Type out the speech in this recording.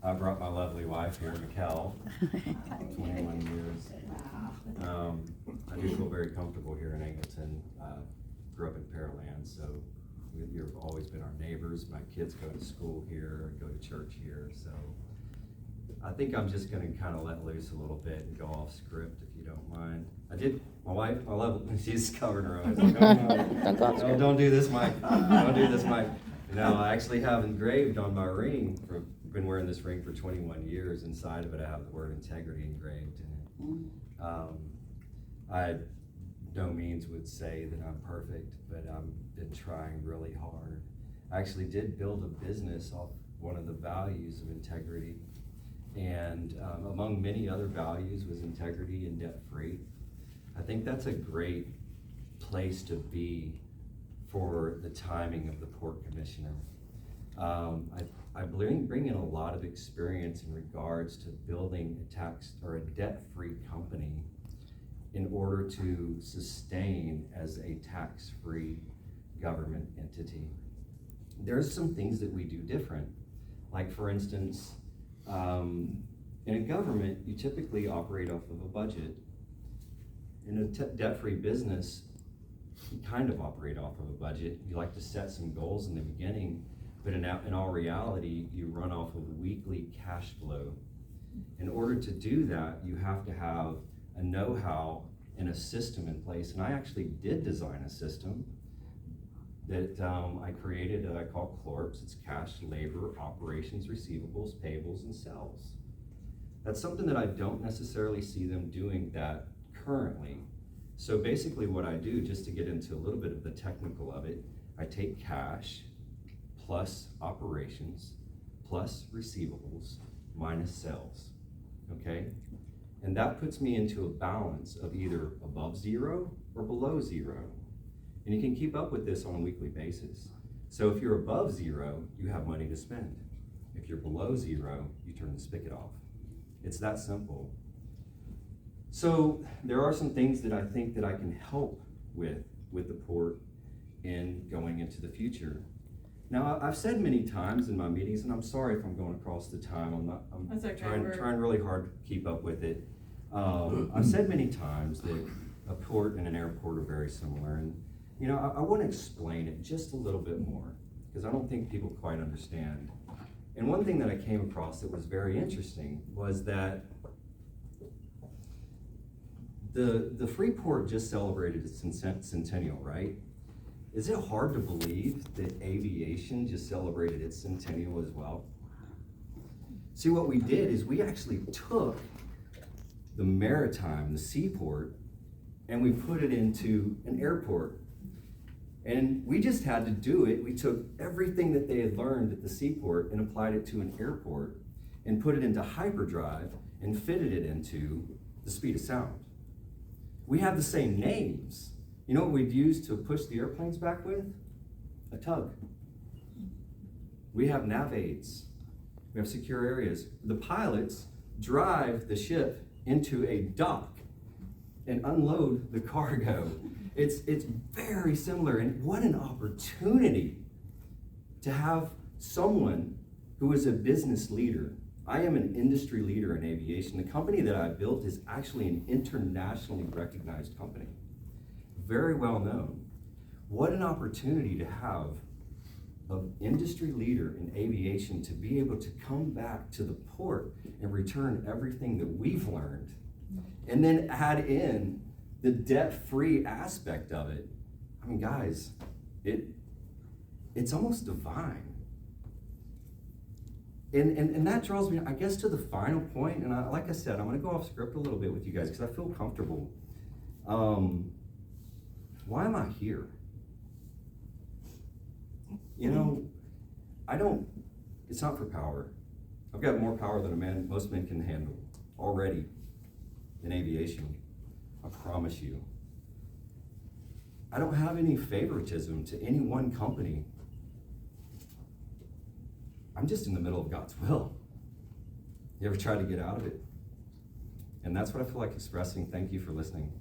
I brought my lovely wife here, Mikkel, 21 years. I do feel very comfortable here in Angleton. Grew up in Pearland, so you've always been our neighbors. My kids go to school here, go to church here, so I think I'm just gonna kind of let loose a little bit and go off script, if you don't mind. My wife, I love it, she's covering her eyes. Like, no, don't do this, Mike. Don't do this, Mike. No, I actually have engraved on my ring, been wearing this ring for 21 years. Inside of it, I have the word integrity engraved in it. I no means would say that I'm perfect, but I've been trying really hard. I actually did build a business off one of the values of integrity, and among many other values was integrity and debt-free. I think that's a great place to be for the timing of the Port Commissioner. I bring in a lot of experience in regards to building a tax or a debt-free company in order to sustain as a tax-free government entity. There's some things that we do different. Like, for instance, in a government, you typically operate off of a budget. In a debt-free business, you kind of operate off of a budget. You like to set some goals in the beginning, but in all reality, you run off of weekly cash flow. In order to do that, you have to have a know-how and a system in place. And I actually did design a system that I created that I call CLORPS. It's cash, labor, operations, receivables, payables, and sales. That's something that I don't necessarily see them doing that currently. So basically what I do, just to get into a little bit of the technical of it, I take cash plus operations plus receivables minus sales, okay? And that puts me into a balance of either above zero or below zero. And you can keep up with this on a weekly basis. So if you're above zero, you have money to spend. If you're below zero, you turn the spigot off. It's that simple. So there are some things that I think that I can help with the port in going into the future. Now, I've said many times in my meetings, and I'm sorry if I'm going across the time. I'm okay. trying really hard to keep up with it. I've said many times that a port and an airport are very similar, and you know, I want to explain it just a little bit more because I don't think people quite understand. And one thing that I came across that was very interesting was that the Freeport just celebrated its centennial, right? Is it hard to believe that aviation just celebrated its centennial as well? See, what we did is we actually took the maritime, the seaport, and we put it into an airport. And we just had to do it. We took everything that they had learned at the seaport and applied it to an airport and put it into hyperdrive and fitted it into the speed of sound. We have the same names. You know what we've used to push the airplanes back with? A tug. We have nav aids. We have secure areas. The pilots drive the ship into a dock and unload the cargo. It's very similar, and what an opportunity to have someone who is a business leader. I am an industry leader in aviation. The company that I built is actually an internationally recognized company. Very well known. What an opportunity to have an industry leader in aviation to be able to come back to the port and return everything that we've learned and then add in the debt-free aspect of it. I mean, guys, it's almost divine. And that draws me, I guess, to the final point, and like I said, I'm gonna go off script a little bit with you guys because I feel comfortable. Why am I here? You know, it's not for power. I've got more power than most men can handle already in aviation. I promise you. I don't have any favoritism to any one company. I'm just in the middle of God's will. You ever try to get out of it? And that's what I feel like expressing. Thank you for listening.